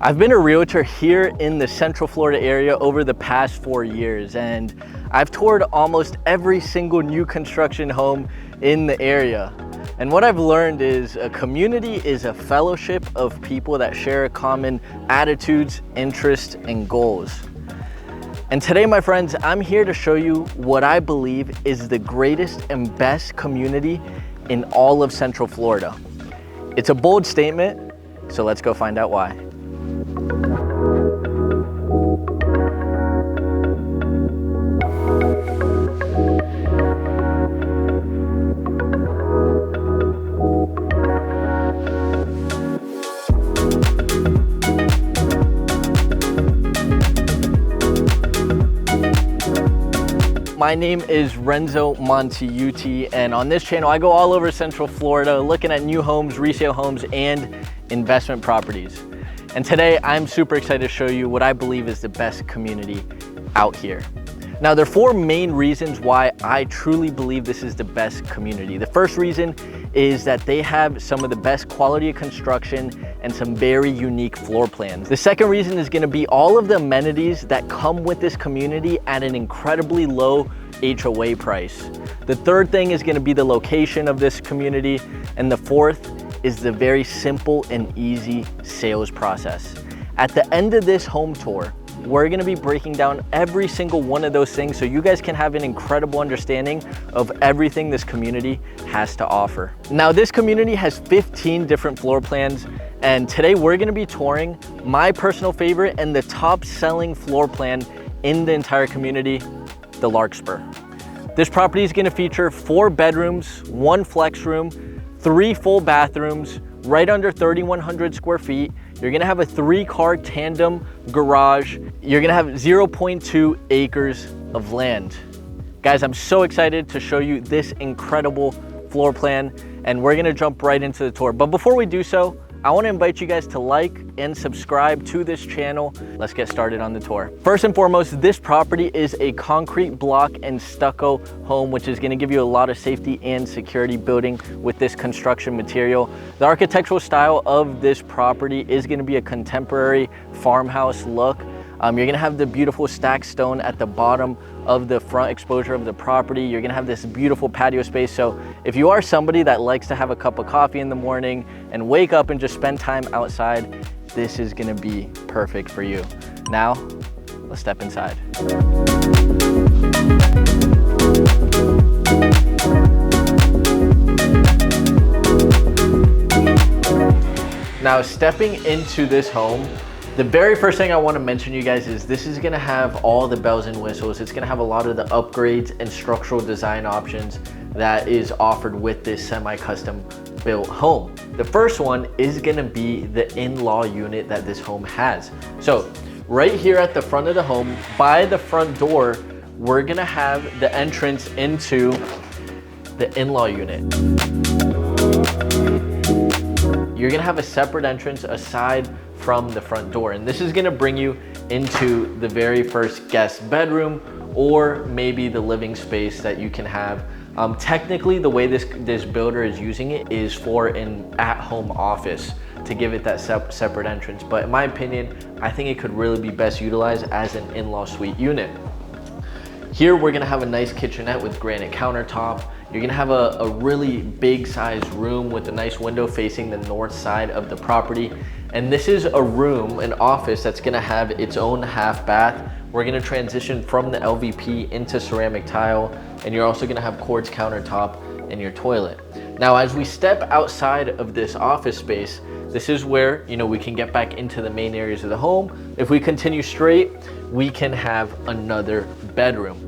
I've been a realtor here in the Central Florida area over the past 4 years, and I've toured almost every single new construction home in the area. And what I've learned is a community is a fellowship of people that share common attitudes, interests, and goals. And today, my friends, I'm here to show you what I believe is the greatest and best community in all of Central Florida. It's a bold statement, so let's go find out why. My name is Renzo Montiuti, and on this channel I go all over Central Florida looking at new homes, resale homes, and investment properties. And today I'm super excited to show you what I believe is the best community out here. Now, there are 4 main reasons why I truly believe this is the best community. The first reason is that they have some of the best quality of construction and some very unique floor plans. The second reason is going to be all of the amenities that come with this community at an incredibly low HOA price. The third thing is going to be the location of this community. And the fourth is the very simple and easy sales process. At the end of this home tour, we're gonna be breaking down every single one of those things so you guys can have an incredible understanding of everything this community has to offer. Now, this community has 15 different floor plans, and today we're gonna be touring my personal favorite and the top selling floor plan in the entire community, the Larkspur. This property is gonna feature 4 bedrooms, 1 flex room, 3 full bathrooms, right under 3,100 square feet. You're gonna have a 3-car tandem garage. You're gonna have 0.2 acres of land. Guys, I'm so excited to show you this incredible floor plan, and we're gonna jump right into the tour. But before we do so, I wanna invite you guys to like and subscribe to this channel. Let's get started on the tour. First and foremost, this property is a concrete block and stucco home, which is gonna give you a lot of safety and security building with this construction material. The architectural style of this property is gonna be a contemporary farmhouse look. You're gonna have the beautiful stacked stone at the bottom of the front exposure of the property. You're gonna have this beautiful patio space. So if you are somebody that likes to have a cup of coffee in the morning and wake up and just spend time outside, this is gonna be perfect for you. Now, let's step inside. Now, stepping into this home, the very first thing I want to mention you guys is this is going to have all the bells and whistles. It's going to have a lot of the upgrades and structural design options that is offered with this semi-custom built home. The first one is going to be the in-law unit that this home has. So right here at the front of the home, by the front door, we're going to have the entrance into the in-law unit. You're gonna have a separate entrance aside from the front door, and this is gonna bring you into the very first guest bedroom or maybe the living space that you can have. Technically, the way this builder is using it is for an at-home office to give it that separate entrance. But in my opinion, I think it could really be best utilized as an in-law suite unit. Here, we're gonna have a nice kitchenette with granite countertop. You're gonna have a really big sized room with a nice window facing the north side of the property. And this is a room, an office that's gonna have its own half bath. We're gonna transition from the LVP into ceramic tile, and you're also gonna have quartz countertop in your toilet. Now, as we step outside of this office space, this is where, we can get back into the main areas of the home. If we continue straight, we can have another bedroom.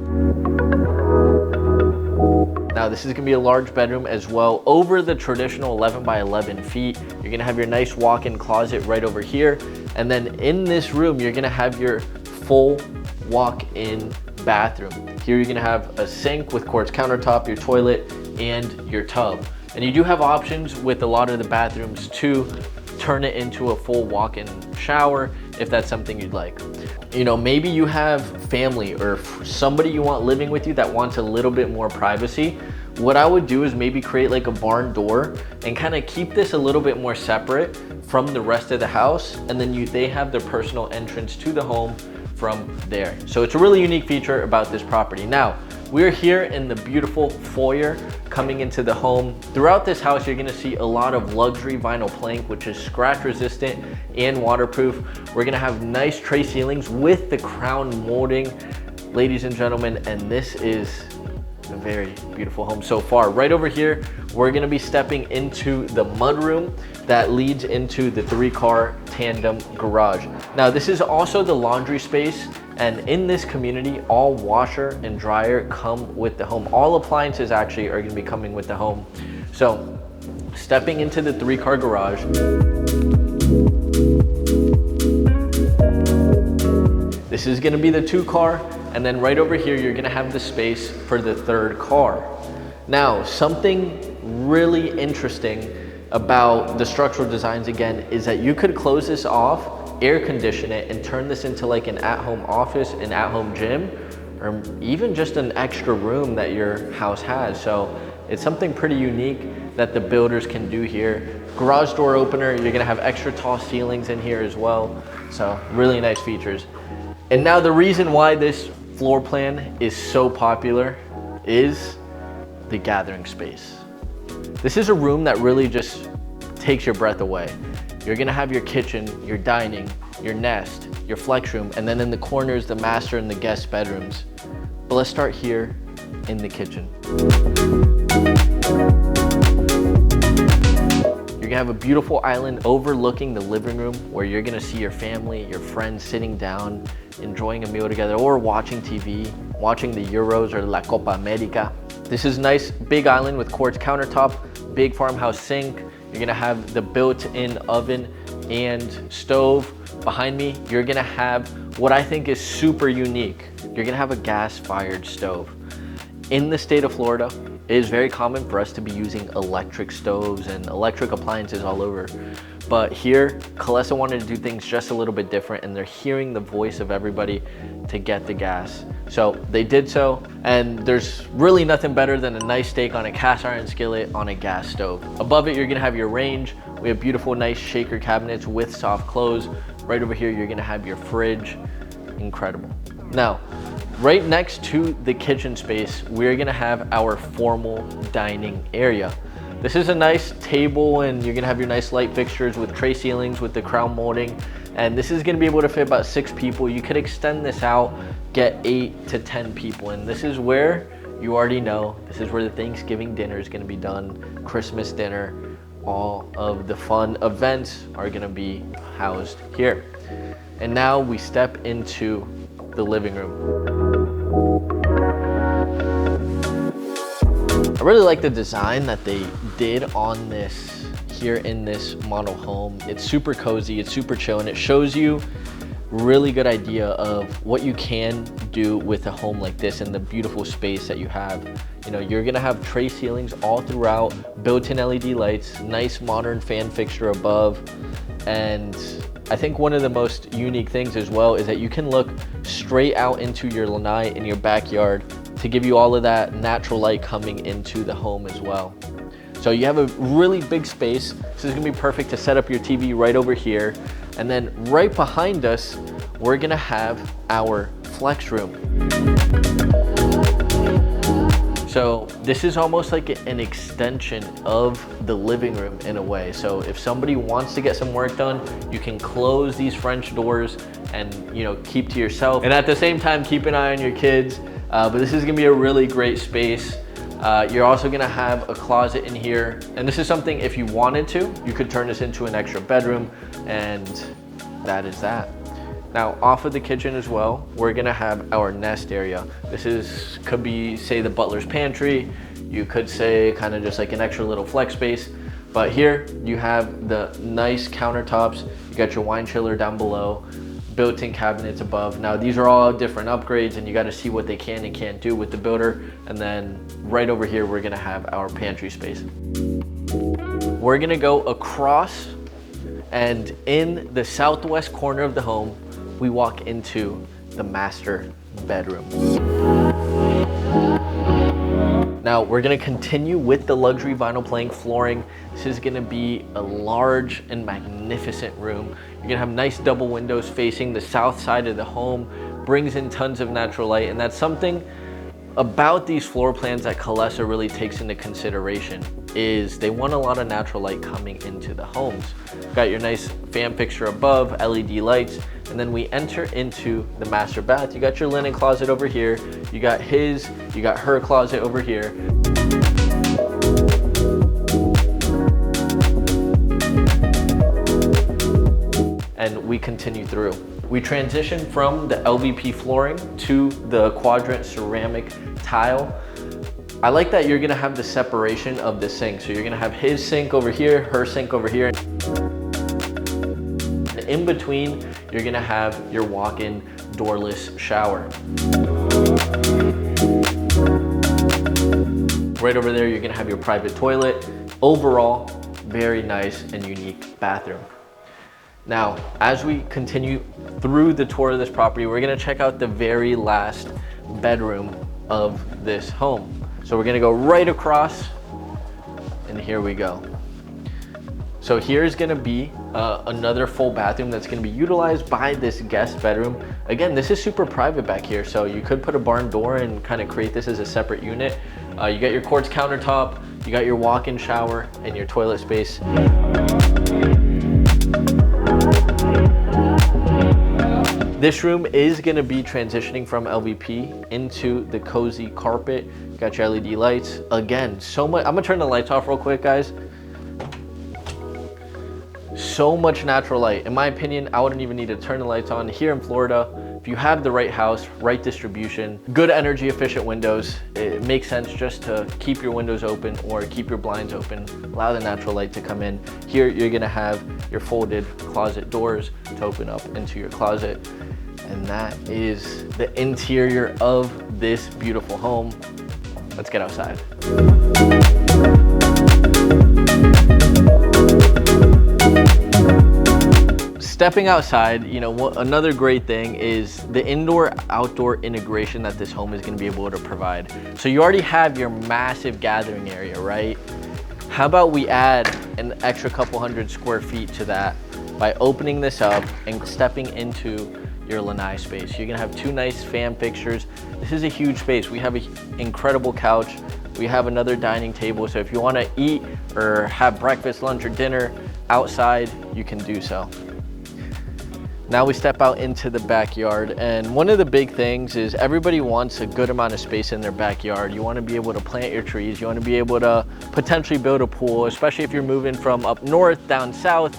Now, this is gonna be a large bedroom as well. Over the traditional 11 by 11 feet, you're gonna have your nice walk-in closet right over here. And then in this room, you're gonna have your full walk-in bathroom. Here, you're gonna have a sink with quartz countertop, your toilet, and your tub. And you do have options with a lot of the bathrooms to turn it into a full walk-in shower if that's something you'd like. Maybe you have family or somebody you want living with you that wants a little bit more privacy. what I would do is maybe create like a barn door and kind of keep this a little bit more separate from the rest of the house. And then they have their personal entrance to the home from there. So it's a really unique feature about this property. Now, we're here in the beautiful foyer coming into the home. Throughout this house, you're gonna see a lot of luxury vinyl plank, which is scratch resistant and waterproof. We're gonna have nice tray ceilings with the crown molding, ladies and gentlemen, and this is a very beautiful home so far. Right over here, we're gonna be stepping into the mudroom that leads into the 3-car tandem garage. Now, this is also the laundry space, and in this community, all washer and dryer come with the home. All appliances actually are gonna be coming with the home. So, stepping into the 3-car garage, this is gonna be the 2-car, and then right over here, you're gonna have the space for the 3rd car. Now, something really interesting about the structural designs again is that you could close this off, air condition it, and turn this into like an at-home office, an at-home gym, or even just an extra room that your house has. So it's something pretty unique that the builders can do here. Garage door opener, you're gonna have extra tall ceilings in here as well. So really nice features. And now the reason why this floor plan is so popular is the gathering space. This is a room that really just takes your breath away. You're gonna have your kitchen, your dining, your nest, your flex room, and then in the corners, the master and the guest bedrooms. But let's start here in the kitchen. You're gonna have a beautiful island overlooking the living room where you're gonna see your family, your friends sitting down, enjoying a meal together, or watching TV, watching the Euros or La Copa America. This is nice big island with quartz countertop, big farmhouse sink. You're gonna have the built-in oven and stove. Behind me, you're gonna have what I think is super unique. You're gonna have a gas-fired stove. In the state of Florida, it is very common for us to be using electric stoves and electric appliances all over. But here, Calesa wanted to do things just a little bit different, and they're hearing the voice of everybody to get the gas. So they did so, and there's really nothing better than a nice steak on a cast iron skillet on a gas stove. Above it, you're gonna have your range. We have beautiful, nice shaker cabinets with soft close. Right over here, you're gonna have your fridge. Incredible. Now, right next to the kitchen space, we're gonna have our formal dining area. This is a nice table, and you're gonna have your nice light fixtures with tray ceilings with the crown molding. And this is gonna be able to fit about 6 people. You could extend this out, get 8 to 10 people. And this is where, you already know, this is where the Thanksgiving dinner is gonna be done, Christmas dinner, all of the fun events are gonna be housed here. And now we step into the living room. I really like the design that they did on this here in this model home. It's super cozy, it's super chill, and it shows you really good idea of what you can do with a home like this and the beautiful space that you have. You know, you're gonna have tray ceilings all throughout, built-in LED lights, nice modern fan fixture above, and I think one of the most unique things as well is that you can look straight out into your lanai in your backyard to give you all of that natural light coming into the home as well. So you have a really big space. This is gonna be perfect to set up your TV right over here. And then right behind us, we're gonna have our flex room. So this is almost like an extension of the living room in a way. So if somebody wants to get some work done, you can close these French doors and, you know, keep to yourself. And at the same time, keep an eye on your kids. But this is gonna be a really great space. You're also gonna have a closet in here. And this is something, if you wanted to, you could turn this into an extra bedroom, and that is that. Now, off of the kitchen as well, we're gonna have our nest area. Could be, say, the butler's pantry. You could say kind of just like an extra little flex space. But here you have the nice countertops. You got your wine chiller down below, built-in cabinets above. Now, these are all different upgrades, and you got to see what they can and can't do with the builder. And then right over here, we're gonna have our pantry space. We're gonna go across, and in the southwest corner of the home, we walk into the master bedroom. Now we're gonna continue with the luxury vinyl plank flooring. This is gonna be a large and magnificent room. You're gonna have nice double windows facing the south side of the home, brings in tons of natural light, and that's something about these floor plans that Calesa really takes into consideration is they want a lot of natural light coming into the homes. Got your nice fan fixture above, LED lights, and then we enter into the master bath. You got your linen closet over here, you got her closet over here. And we continue through. We transition from the LVP flooring to the quadrant ceramic tile. I like that you're gonna have the separation of the sink. So you're gonna have his sink over here, her sink over here. And in between, you're gonna have your walk-in doorless shower. Right over there, you're gonna have your private toilet. Overall, very nice and unique bathroom. Now, as we continue through the tour of this property, we're gonna check out the very last bedroom of this home. So we're gonna go right across, and here we go. So here's gonna be another full bathroom that's gonna be utilized by this guest bedroom. Again, this is super private back here, so you could put a barn door and kind of create this as a separate unit. You got your quartz countertop, you got your walk-in shower, and your toilet space. This room is gonna be transitioning from LVP into the cozy carpet. Got your LED lights. Again, so much, I'm gonna turn the lights off real quick, guys. So much natural light. In my opinion, I wouldn't even need to turn the lights on. Here in Florida, if you have the right house, right distribution, good energy efficient windows, it makes sense just to keep your windows open or keep your blinds open, allow the natural light to come in. Here, you're gonna have your folded closet doors to open up into your closet. And that is the interior of this beautiful home. Let's get outside. Stepping outside, you know, another great thing is the indoor-outdoor integration that this home is gonna be able to provide. So you already have your massive gathering area, right? How about we add an extra couple hundred square feet to that by opening this up and stepping into your lanai space. You're gonna have two nice fan fixtures. This is a huge space. We have an incredible couch. We have another dining table. So if you wanna eat or have breakfast, lunch, or dinner outside, you can do so. Now we step out into the backyard, and one of the big things is everybody wants a good amount of space in their backyard. You wanna be able to plant your trees. You wanna be able to potentially build a pool, especially if you're moving from up north down south.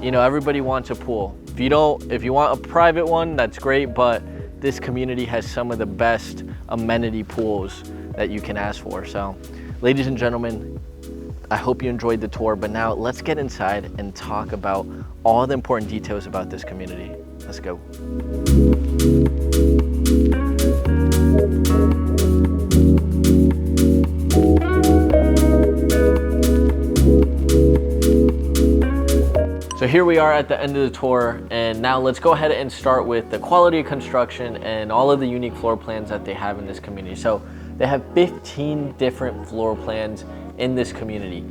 You know, everybody wants a pool. If you want a private one, that's great, but this community has some of the best amenity pools that you can ask for. So, ladies and gentlemen, I hope you enjoyed the tour, but now let's get inside and talk about all the important details about this community. Let's go. So here we are at the end of the tour, and now let's go ahead and start with the quality of construction and all of the unique floor plans that they have in this community. So they have 15 different floor plans in this community.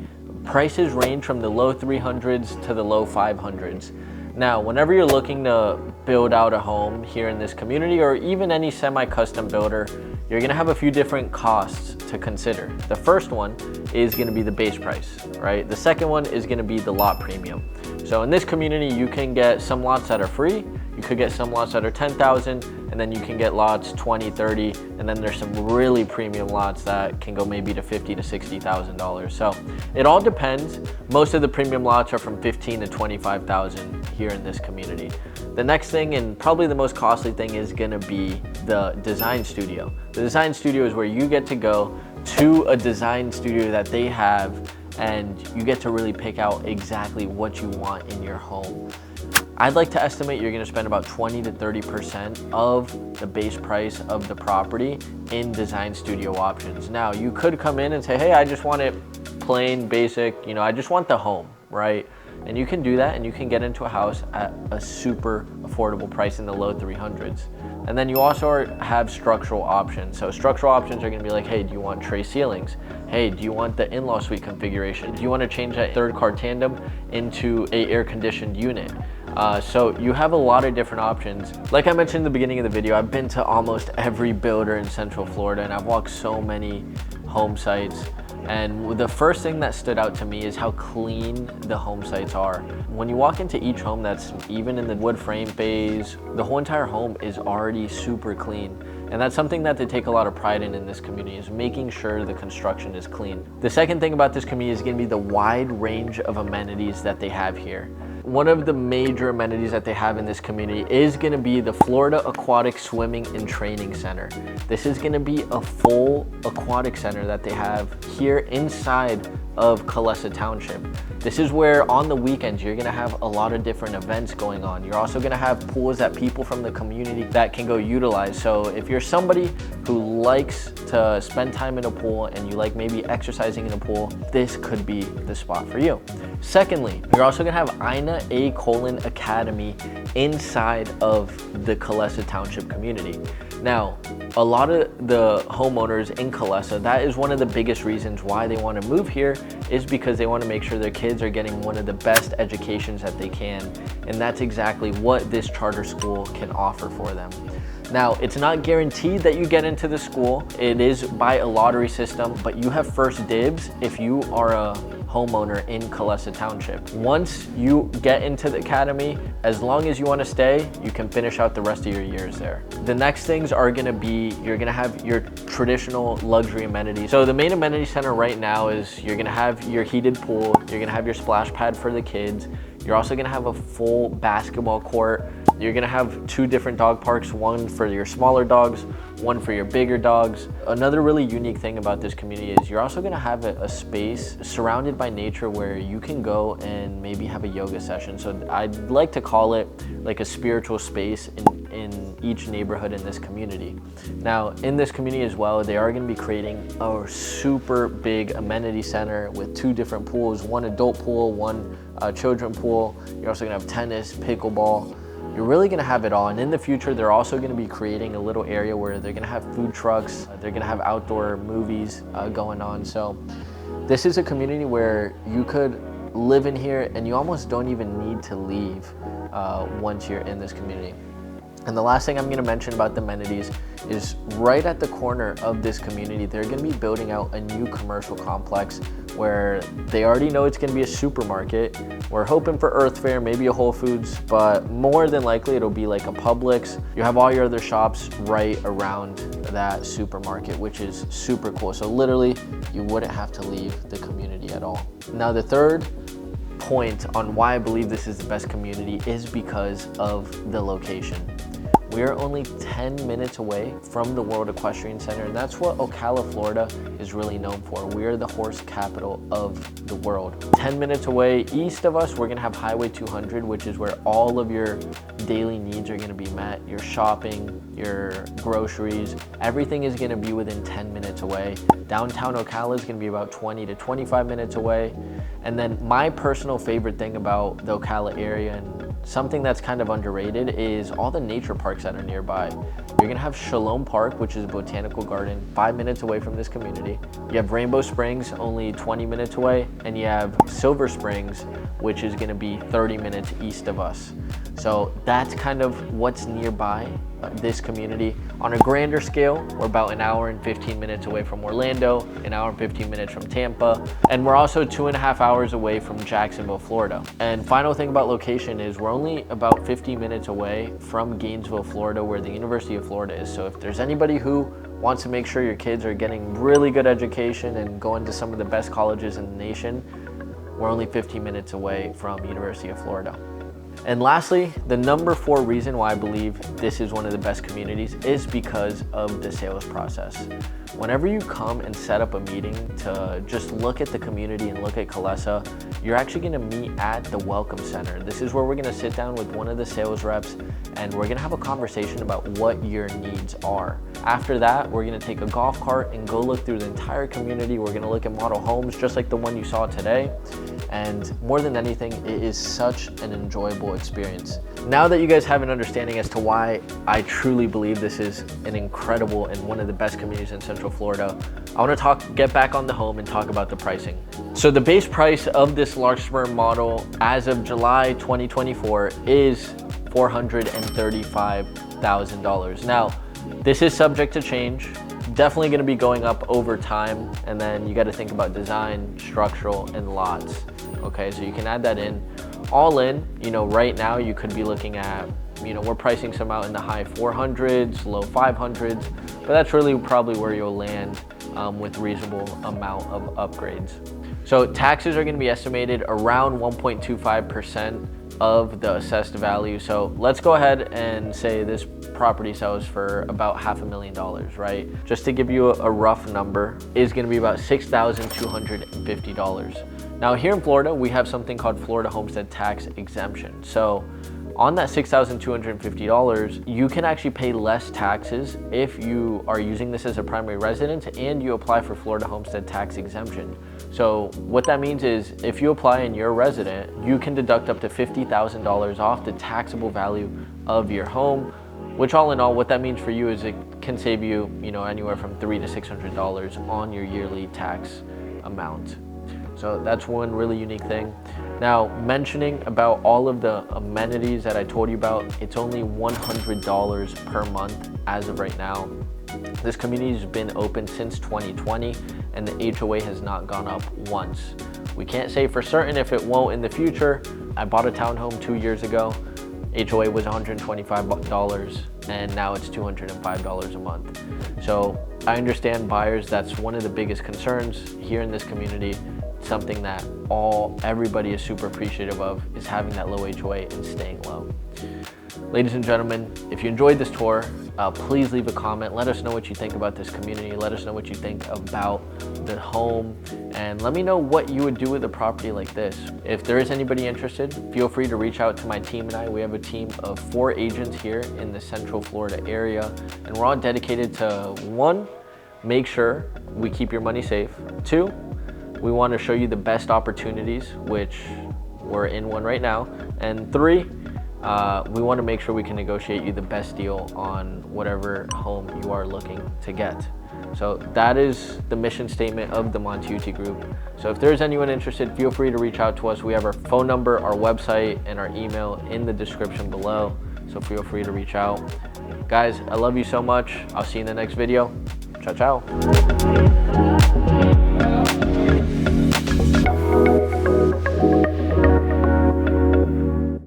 Prices range from the low 300s to the low 500s. Now, whenever you're looking to build out a home here in this community, or even any semi-custom builder, you're gonna have a few different costs to consider. The first one is gonna be the base price, right? The second one is gonna be the lot premium. So in this community, you can get some lots that are free, you could get some lots that are 10,000, and then you can get lots 20, 30, and then there's some really premium lots that can go maybe to $50,000 to $60,000. So it all depends. Most of the premium lots are from 15 to 25,000 here in this community. The next thing, and probably the most costly thing, is gonna be the design studio. The design studio is where you get to go to a design studio that they have, and you get to really pick out exactly what you want in your home. I'd like to estimate you're gonna spend about 20 to 30% of the base price of the property in design studio options. Now, you could come in and say, hey, I just want it plain, basic, you know, I just want the home, right? And you can do that, and you can get into a house at a super affordable price in the low 300s. And then you also have structural options. So structural options are gonna be like, hey, do you want tray ceilings? Hey, do you want the in-law suite configuration? Do you want to change that third car tandem into a air-conditioned unit? So you have a lot of different options. Like I mentioned in the beginning of the video, I've been to almost every builder in Central Florida, and I've walked so many home sites. And the first thing that stood out to me is how clean the home sites are. When you walk into each home that's even in the wood frame phase, the whole entire home is already super clean. And that's something that they take a lot of pride in this community, is making sure the construction is clean. The second thing about this community is gonna be the wide range of amenities that they have here. One of the major amenities that they have in this community is gonna be the Florida Aquatic Swimming and Training Center. This is gonna be a full aquatic center that they have here inside of Calesa Township. This is where on the weekends you're gonna have a lot of different events going on. You're also gonna have pools that people from the community that can go utilize. So if you're somebody who likes to spend time in a pool and you like maybe exercising in a pool, this could be the spot for you. Secondly, you're also gonna have Ina A. Colon Academy inside of the Calesa Township community. Now, a lot of the homeowners in Calesa, that is one of the biggest reasons why they want to move here, is because they want to make sure their kids are getting one of the best educations that they can. And that's exactly what this charter school can offer for them. Now, it's not guaranteed that you get into the school. It is by a lottery system, but you have first dibs if you are a homeowner in Calesa Township. Once you get into the academy, as long as you want to stay, you can finish out the rest of your years there. The next things are going to be, you're going to have your traditional luxury amenities. So the main amenity center right now is you're going to have your heated pool, you're going to have your splash pad for the kids, you're also going to have a full basketball court. You're gonna have 2 different dog parks, one for your smaller dogs, one for your bigger dogs. Another really unique thing about this community is you're also gonna have a space surrounded by nature where you can go and maybe have a yoga session. So I'd like to call it like a spiritual space in each neighborhood in this community. Now, in this community as well, they are gonna be creating a super big amenity center with 2 different pools, one adult pool, one children pool. You're also gonna have tennis, pickleball. You're really gonna have it all. And in the future, they're also gonna be creating a little area where they're gonna have food trucks, they're gonna have outdoor movies going on. So this is a community where you could live in here and you almost don't even need to leave once you're in this community. And the last thing I'm gonna mention about the amenities is right at the corner of this community, they're gonna be building out a new commercial complex where they already know it's gonna be a supermarket. We're hoping for Earth Fare, maybe a Whole Foods, but more than likely it'll be like a Publix. You have all your other shops right around that supermarket, which is super cool. So literally, you wouldn't have to leave the community at all. Now, the third point on why I believe this is the best community is because of the location. We are only 10 minutes away from the World Equestrian Center, and that's what Ocala, Florida is really known for. We are the horse capital of the world. 10 minutes away east of us, we're gonna have Highway 200, which is where all of your daily needs are gonna be met. Your shopping, your groceries, everything is gonna be within 10 minutes away. Downtown Ocala is gonna be about 20 to 25 minutes away. And then my personal favorite thing about the Ocala area, and something that's kind of underrated, is all the nature parks that are nearby. You're gonna have Shalom Park, which is a botanical garden 5 minutes away from this community. You have Rainbow Springs, only 20 minutes away, and you have Silver Springs, which is gonna be 30 minutes east of us. So that's kind of what's nearby this community. On a grander scale, we're about an hour and 15 minutes away from Orlando, an hour and 15 minutes from Tampa, and we're also 2.5 hours away from Jacksonville, Florida. And final thing about location is we're only about 50 minutes away from Gainesville, Florida, where the University of Florida is. So if there's anybody who wants to make sure your kids are getting really good education and going to some of the best colleges in the nation, we're only 15 minutes away from University of Florida. And lastly, the number 4 reason why I believe this is one of the best communities is because of the sales process. whenever you come and set up a meeting to just look at the community and look at Calesa, you're actually gonna meet at the Welcome Center. This is where we're gonna sit down with one of the sales reps and we're gonna have a conversation about what your needs are. After that, we're gonna take a golf cart and go look through the entire community. We're gonna look at model homes just like the one you saw today. And more than anything, it is such an enjoyable experience. Now that you guys have an understanding as to why I truly believe this is an incredible and one of the best communities in Central Florida, I want to get back on the home and talk about the pricing. So the base price of this Larkspur model as of July 2024 is $435,000. Now, this is subject to change. Definitely going to be going up over time, and then you got to think about design, structural, and lots. Okay, so you can add that in. All in, you know, right now you could be looking at, you know, we're pricing some out in the high 400s, low 500s, but that's really probably where you'll land with reasonable amount of upgrades. So taxes are going to be estimated around 1.25% of the assessed value. So let's go ahead and say this property sells for about $500,000, right? Just to give you a rough number, is going to be about $6,250. Now here in Florida, we have something called Florida Homestead Tax Exemption. So on that $6,250, you can actually pay less taxes if you are using this as a primary residence and you apply for Florida Homestead Tax Exemption. So what that means is if you apply and you're a resident, you can deduct up to $50,000 off the taxable value of your home, which all in all, what that means for you is it can save you, you know, anywhere from $300 to $600 on your yearly tax amount. So that's one really unique thing. Now, mentioning about all of the amenities that I told you about, it's only $100 per month as of right now. This community has been open since 2020 and the HOA has not gone up once. We can't say for certain if it won't in the future. I bought a townhome 2 years ago. HOA was $125 and now it's $205 a month. So I understand buyers, that's one of the biggest concerns here in this community. Something that everybody is super appreciative of is having that low HOA and staying low. Ladies and gentlemen, if you enjoyed this tour, please leave a comment. Let us know what you think about this community. Let us know what you think about the home, and let me know what you would do with a property like this. If there is anybody interested, feel free to reach out to my team and I. We have a team of 4 agents here in the Central Florida area, and we're all dedicated to 1, make sure we keep your money safe. 2, we want to show you the best opportunities, which we're in one right now. And 3, we want to make sure we can negotiate you the best deal on whatever home you are looking to get. So that is the mission statement of the Montiuti Group. So if there's anyone interested, feel free to reach out to us. We have our phone number, our website, and our email in the description below. So feel free to reach out. Guys, I love you so much. I'll see you in the next video. Ciao, ciao.